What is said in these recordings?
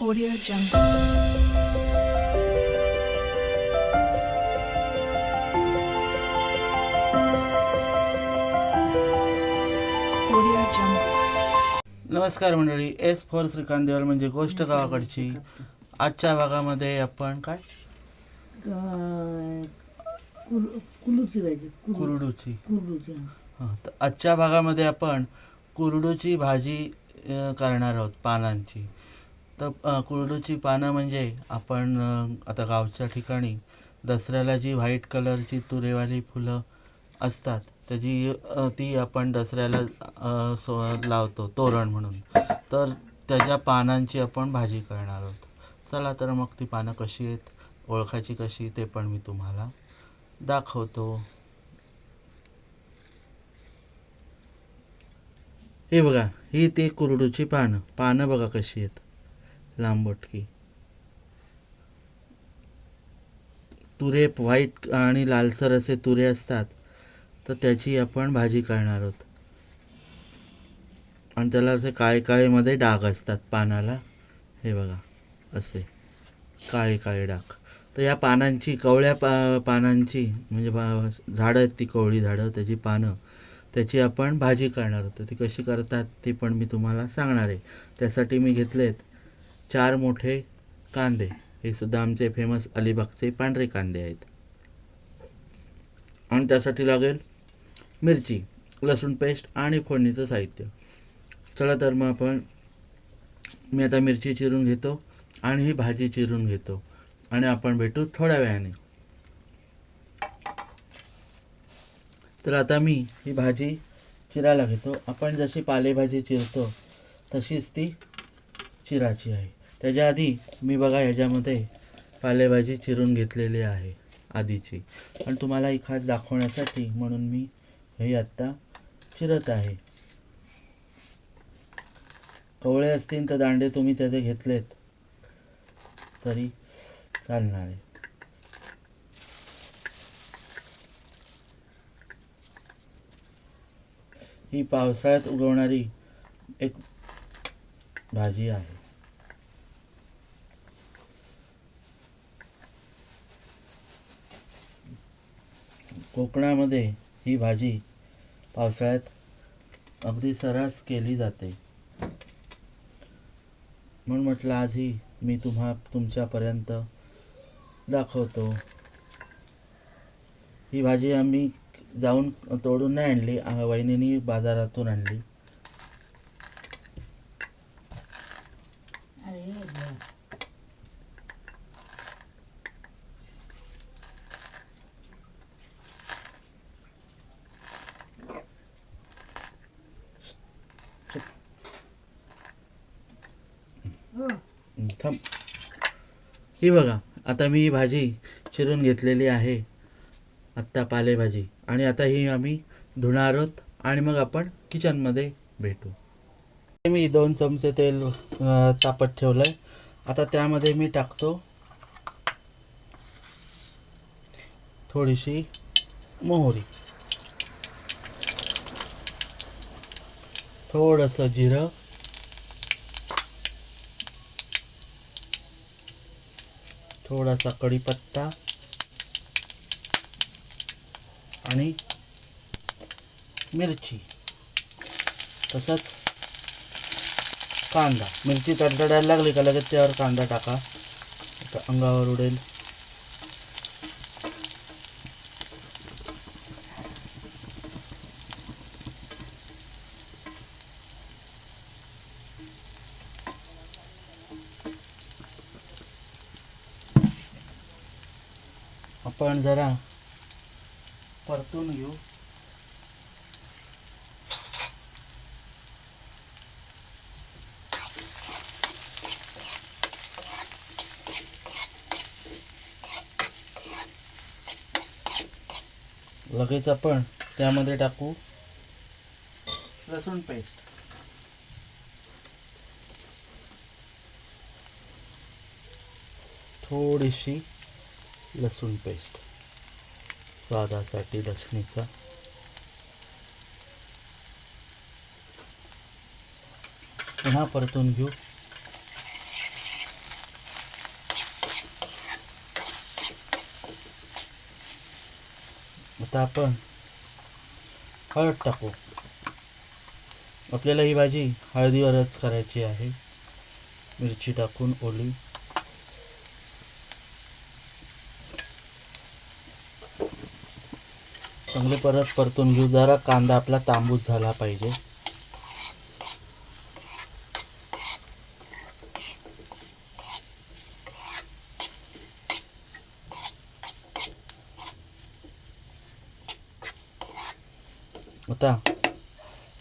Audio Jungle. Audio Jungle. नमस्कार मंडळी. S for Shrikant Deval म्हणजे गोष्ट गावाकडची. आजच्या भागामध्ये आपण काय कुलूची भाजी कुरडूची कुरडूची हां, तर आजच्या भागामध्ये आपण कुरडूची भाजी करणार आहोत पानांची. तर कुरडूची पानं म्हणजे आपण आता गावच्या ठिकाणी दसऱ्याला जी व्हाईट कलरची तुरेवाली फुलं असतात त्याची ती आपण दसऱ्याला लावतो तोरण म्हणून. तर त्याच्या पानांची आपण भाजी करणार आहोत. चला तर मग ती पानं कशी आहेत, ओळखायची कशी ते पण मी तुम्हाला दाखवतो. हे बघा, ही ती कुरडूची पानं बघा कशी आहेत, लांबटकी. तुरे व्हाईट आणि लालसर असे तुरे असतात, तर त्याची आपण भाजी करणार आहोत. आणि त्याला असे काळे काळेमध्ये डाग असतात पानाला. हे बघा असे काळे काळे डाग. तर या पानांची कवळ्या पानांची म्हणजे झाडं आहेत, ती कवळी झाडं, त्याची पानं, त्याची आपण भाजी करणार होतो. ती कशी करतात ती पण मी तुम्हाला सांगणार आहे. त्यासाठी मी घेतलेत 4 मोठे कांदे. हे सुद्धा आमचे फेमस अलिबागचे पांढरे कांदे आहेत. आणि त्यासाठी लागेल मिरची, लसूण पेस्ट आणि फोडणीचं साहित्य. चला तर मग मी आता मिरची चिरून घेतो आणि ही भाजी चिरून घेतो आणि आपण भेटू थोड्या वेळाने. तर आता मी ही भाजी चिरायला घेतो. आपण जशी पालेभाजी चिरतो तशीच ती चिरायची आहे. त्याच्या आधी मी बघा ह्याच्यामध्ये पालेभाजी चिरून घेतलेली आहे आधीची, पण तुम्हाला ही खास दाखवण्यासाठी म्हणून मी हे आत्ता चिरत आहे. कवळे असतील तर दांडे तुम्ही त्याचे घेतलेत तरी चालणार आहे. ही पावसाळ्यात उगवणारी एक भाजी आहे. कोकणामध्ये ही भाजी पावसाळ्यात अगदी सर्रास केली जाते. म्हणून म्हटलं आज ही मी तुमच्यापर्यंत दाखवतो. ही भाजी आम्ही जाऊन तोडून नाही आणली, वहिनीनी बाजारातून आणली. थांब. ही बघा, आता मी ही भाजी चिरून घेतलेली आहे आत्ता, पालेभाजी. आणि आता ही आम्ही धुणार आहोत आणि मग आपण किचनमध्ये भेटू. मी 2 चमचे तेल तापत ठेवलं आहे. आता त्यामध्ये मी टाकतो थोडीशी मोहरी, थोडंसं जिरं, थोडासा कढीपत्ता आणि मिरची, तसंच कांदा. मिरची तडतडायला लागली का लगेच त्यावर कांदा टाका, आता अंगावर उडेल. आपण जरा परतून घेऊ. लगेच आपण त्यामध्ये टाकू लसूण पेस्ट. थोडीशी लसूण पेस्ट स्वादासाठी लसणीचा. पुन्हा परतून घेऊ. आता आपण हळद टाकू. आपल्याला ही भाजी हळदीवरच करायची आहे. मिरची टाकून ओली. चांगले परत परतून घेऊ. जरा कांदा आपला तांबूस झाला पाहिजे. आता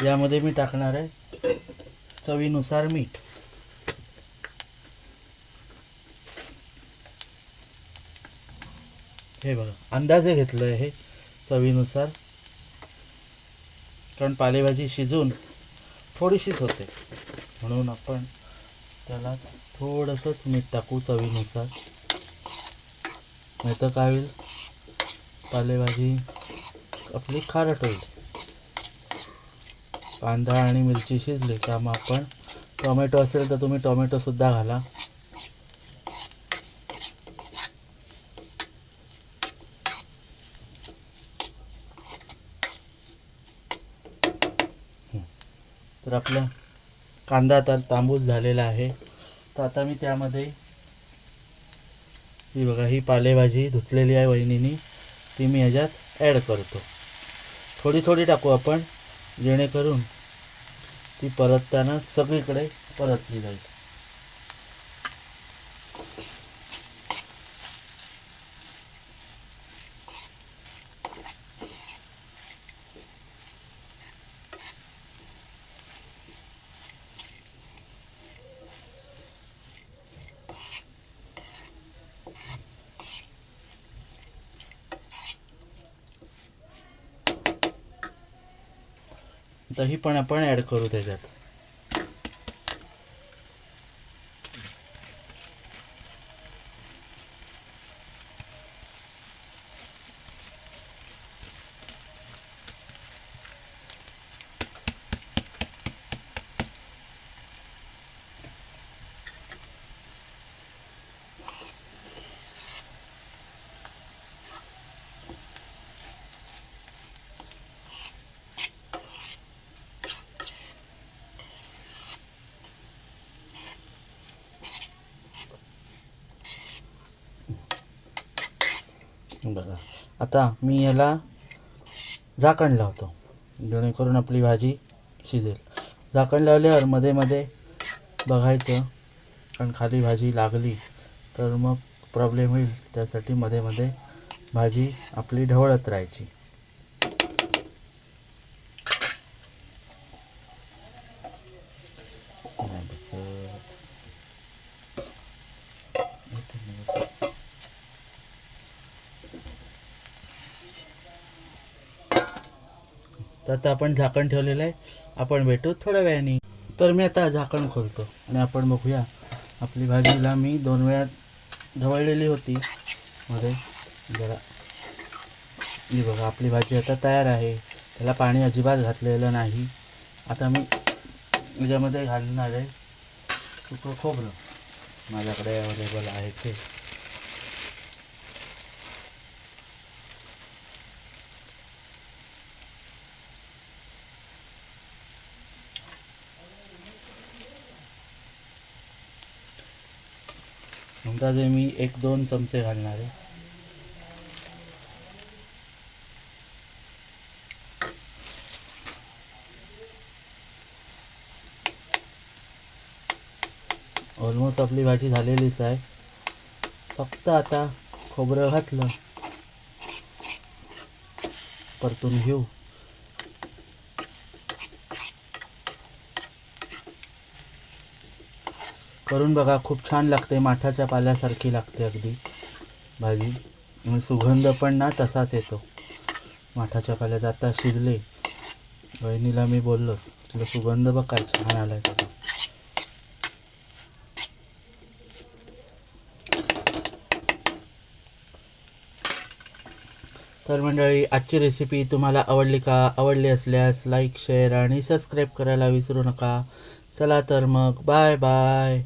यामध्ये मी टाकणार आहे चवीनुसार मीठ. हे बघा अंदाजे घेतलं आहे चवीनुसार, कारण पालेभाजी शिजून थोडीशीच होते म्हणून आपण त्याला थोडंसंच मीठ टाकू चवीनुसार. नाही तर काय होईल, पालेभाजी आपली खारट होईल. कांदा आणि मिरची शिजली का मग आपण टोमॅटो असेल तर तुम्ही टोमॅटोसुद्धा घाला. तर आपला कांदा आता तांबूस झालेला आहे. तर आता मी त्यामध्ये ही बघा ही पालेभाजी धुतलेली आहे वहिनीनी, ती मी ह्याच्यात ॲड करतो. थोडी थोडी टाकू आपण, जेणेकरून ती परतताना सगळीकडे परतली जाईल. दही पण आपण ॲड करू त्याच्यात. बघा आता मी याला झाकण लावतो, जेणेकरून आपली भाजी शिजेल. झाकण लावल्यावर मध्ये मध्ये बघायचं, कारण खाली भाजी लागली तर मग प्रॉब्लेम होईल. त्यासाठी मध्ये मध्ये भाजी आपली ढवळत राहायची. तर आता आपण झाकण ठेवलेलं आहे. आपण भेटू थोड्या वेळाने. तर मी आता झाकण खोलतो आणि आपण बघूया आपली भाजीला मी 2 वेळा ढवळलेली होती मध्ये जरा. ही बघा आपली भाजी आता तयार आहे. त्याला पाणी अजिबात घातलेलं नाही. आता मी याच्यामध्ये घालणार आहे सुकं खोबरं. माझ्याकडे अवेलेबल आहे ते. अंदाजे मी 1-2 चमचे घालणार आहे. ऑलमोस्ट आपली भाजी झालेलीच आहे. फक्त आता खोबरं घातलं, परतून घेऊ. करून बघा, खूप छान लागते. माठाच्या पाल्यासारखी लागते अगदी भाजी. आणि सुगंध पण ना तसाच येतो माठाच्या पाल्यात. आता शिजले. वहिनीला मी बोललो तुला सुगंध बघ काय छान आलाय त्याचा. तर मंडळी, आजची रेसिपी तुम्हाला आवडली का? आवडली असल्यास लाईक, शेअर आणि सबस्क्राईब करायला विसरू नका. चला तर मग बाय बाय.